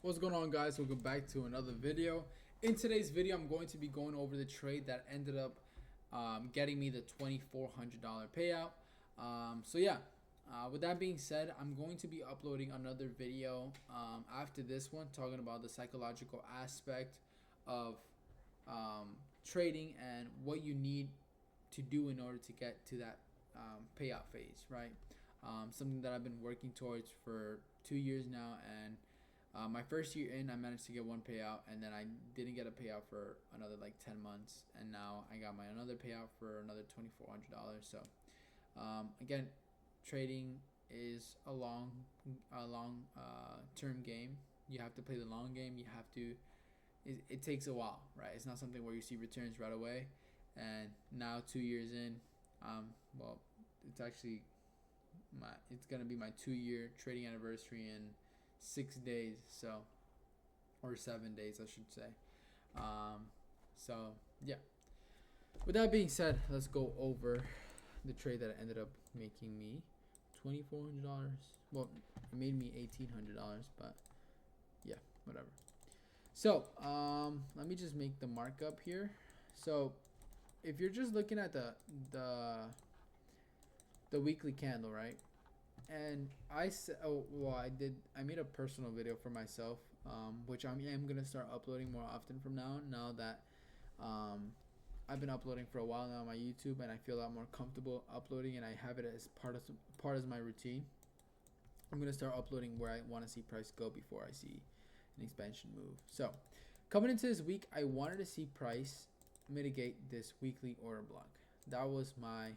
What's going on, guys? Welcome back to another video. In today's video, I'm going to be going over the trade that ended up getting me the $2,400 payout. With that being said, I'm going to be uploading another video after this one, talking about the psychological aspect of trading and what you need to do in order to get to that payout phase, right? Something that I've been working towards for 2 years now, and my first year in, I managed to get one payout, and then I didn't get a payout for another like 10 months, and now I got my another payout for another $2,400. So again, trading is a long term game. You have to play the long game. You have to. It takes a while, right? It's not something where you see returns right away. And now 2 years in, well, it's actually it's gonna be my 2-year trading anniversary in 6 days, or 7 days, I should say. Yeah. With that being said, let's go over the trade that ended up making me $2,400. Well, it made me $1,800, but yeah, whatever. So let me just make the markup here. So if you're just looking at the weekly candle, right? And I made a personal video for myself, which I am gonna start uploading more often from now that I've been uploading for a while now on my YouTube, and I feel a lot more comfortable uploading, and I have it as part of my routine. I'm gonna start uploading where I want to see price go before I see an expansion move. So coming into this week, I wanted to see price mitigate this weekly order block. That was my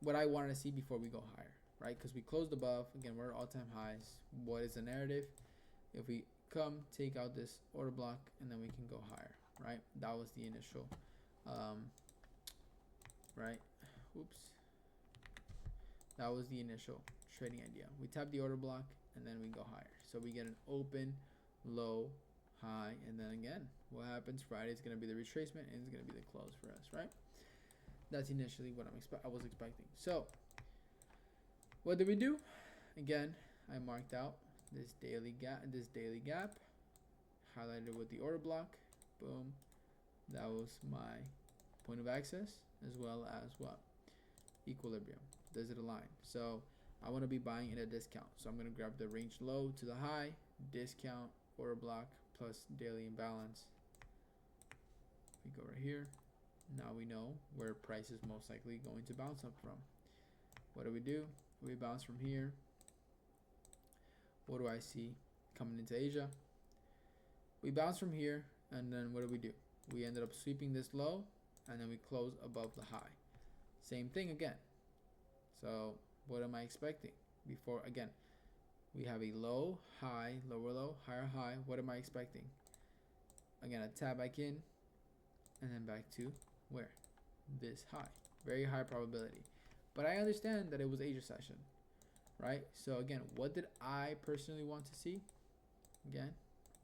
what I wanted to see before we go higher, right? Because we closed above. Again, we're at all-time highs. What is the narrative? If we come, take out this order block, and then we can go higher, right? That was the initial, right? Oops. That was the initial trading idea. We tap the order block, and then we go higher. So we get an open, low, high, and then again, what happens? Friday is going to be the retracement, and it's going to be the close for us, right? That's initially what I was expecting. So what did we do? Again, I marked out this daily gap, highlighted with the order block. Boom. That was my point of access, as well as what? Equilibrium. Does it align? So I want to be buying at a discount. So I'm going to grab the range low to the high, discount, order block, plus daily imbalance. We go right here. Now we know where price is most likely going to bounce up from. What do? We bounce from here. What do I see coming into Asia? We bounce from here, and then what do? We ended up sweeping this low, and then we close above the high. Same thing again. So what am I expecting? Before, again, we have a low, high, lower low, higher high. What am I expecting? Again, a tap back in, and then back to where? This high. Very high probability. But I understand that it was Asia session, right? So again, what did I personally want to see? Again,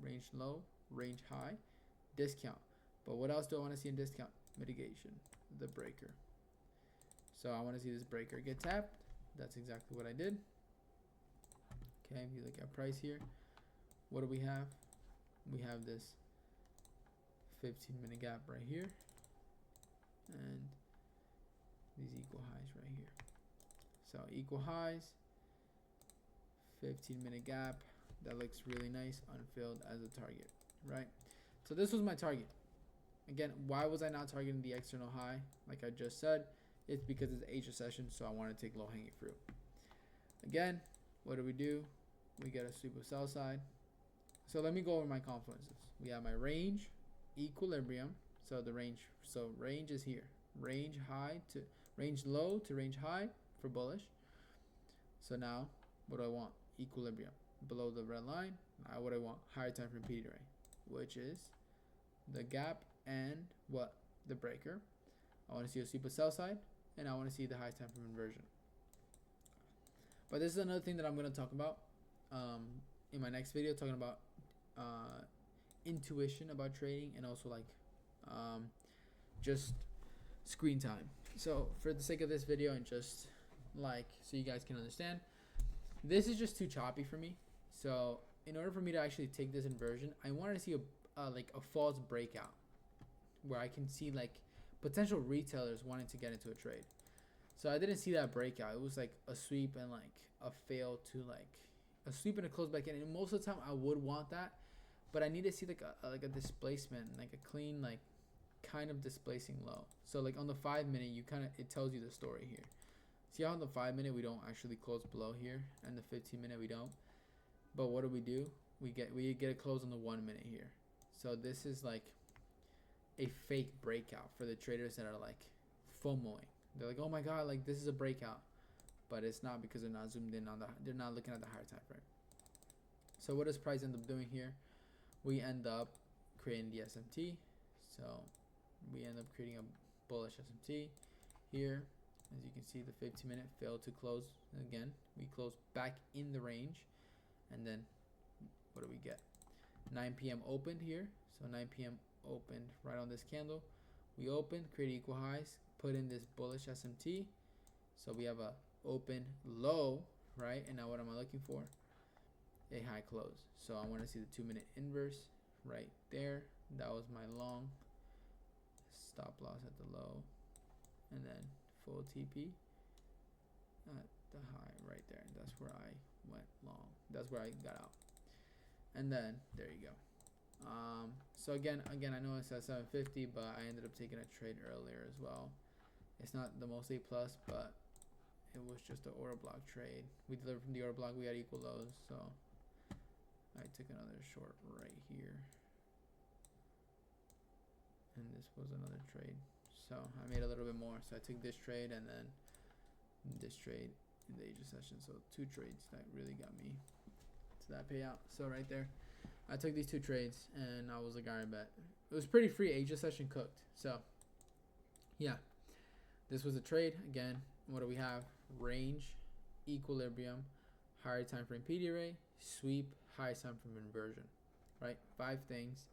range low, range high, discount. But what else do I want to see in discount? Mitigation, the breaker. So I want to see this breaker get tapped. That's exactly what I did. Okay, if you look at price here, what do we have? We have this 15-minute gap right here, and these equal highs right here. So equal highs, 15-minute gap. That looks really nice, unfilled as a target, right? So this was my target. Again, why was I not targeting the external high? Like I just said, it's because it's Asia session, so I want to take low-hanging fruit. Again, what do? We get a sweep of sell side. So let me go over my confluences. We have my range, equilibrium. So the range, range is here. Range low to range high for bullish. So now, what do I want? Equilibrium. Below the red line, now what I want? Higher time frame PD ray, which is the gap and what? The breaker. I want to see a sweep of sell side, and I want to see the high time frame inversion. But this is another thing that I'm going to talk about in my next video, talking about intuition about trading, and also like just screen time. So for the sake of this video, and just like so you guys can understand, this is just too choppy for me. So in order for me to actually take this inversion, I wanted to see a like a false breakout where I can see like potential retailers wanting to get into a trade. So I didn't see that breakout. It was like a sweep and like a fail to like a sweep and a close back in. And most of the time I would want that, but I need to see like a displacement, like a clean like kind of displacing low. So like on the 5-minute, you kind of, it tells you the story here. See how on the 5-minute we don't actually close below here, and the 15-minute we don't. But what do? We get a close on the 1-minute here. So this is like a fake breakout for the traders that are like FOMOing. They're like, oh my god, like this is a breakout, but it's not because they're not zoomed in on they're not looking at the higher time frame. So what does price end up doing here? We end up creating the SMT. So we end up creating a bullish SMT here. As you can see, the 15-minute failed to close again. We close back in the range, and then what do we get? 9 p.m. opened here. So 9 p.m. opened right on this candle. We opened, create equal highs, put in this bullish SMT. So we have a open low, right? And now what am I looking for? A high close. So I want to see the 2-minute inverse right there. That was my long. Stop loss at the low, and then full TP at the high right there. That's where I went long. That's where I got out. And then there you go. So again, I know it's at 750, but I ended up taking a trade earlier as well. It's not the most A plus, but it was just an order block trade. We delivered from the order block. We had equal lows, so I took another short right here. And this was another trade, so I made a little bit more. So I took this trade and then this trade in the Asia session. So 2 trades that really got me to that payout. So right there, I took these 2 trades and I was a guy bet. It was pretty free. Asia session cooked. So yeah, this was a trade. Again, what do we have? Range, equilibrium, higher time frame PD array, sweep, high time frame inversion, right? 5 things.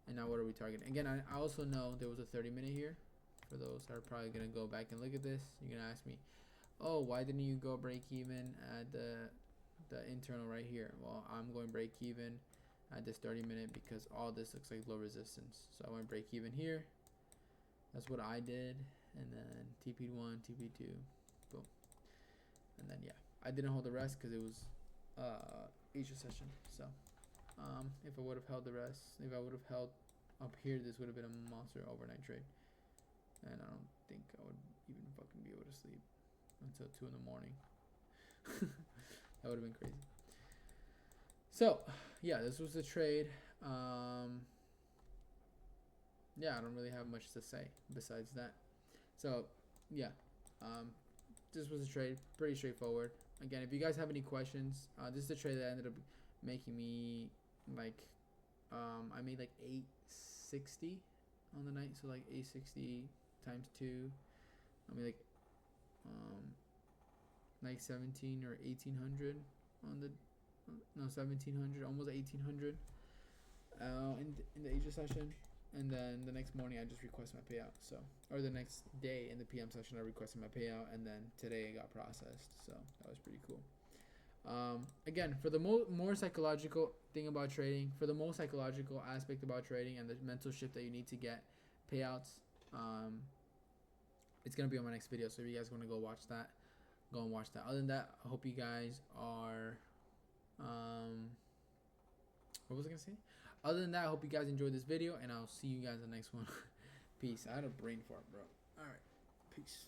And now what are we targeting? Again, I also know there was a 30-minute here. For those that are probably going to go back and look at this, you're going to ask me, oh, why didn't you go break even at the internal right here? Well, I'm going break even at this 30-minute because all this looks like low resistance. So I went break even here. That's what I did. And then TP1, TP2, boom. And then, yeah, I didn't hold the rest because it was Asia session. So if I would have held the rest, if I would have held up here, this would have been a monster overnight trade. And I don't think I would even fucking be able to sleep until 2 in the morning. That would have been crazy. So yeah, this was the trade. Yeah, I don't really have much to say besides that. So yeah, this was a trade, pretty straightforward. Again, if you guys have any questions, this is the trade that ended up making me like I made like 860 on the night. So like 860 times 2, I mean like 17 or 1800 on the 1700, almost 1800 in the Asia session. And then the next morning I just requested my payout. So, or the next day in the PM session I requested my payout, and then today it got processed. So that was pretty cool. Again, for the more psychological thing about trading, for the most psychological aspect about trading and the mental shift that you need to get payouts, it's gonna be on my next video. So if you guys want to go watch that, go and watch that. Other than that, I hope you guys are what was I gonna say? Other than that, I hope you guys enjoyed this video, and I'll see you guys in the next one. Peace. I had a brain fart, bro. All right, peace.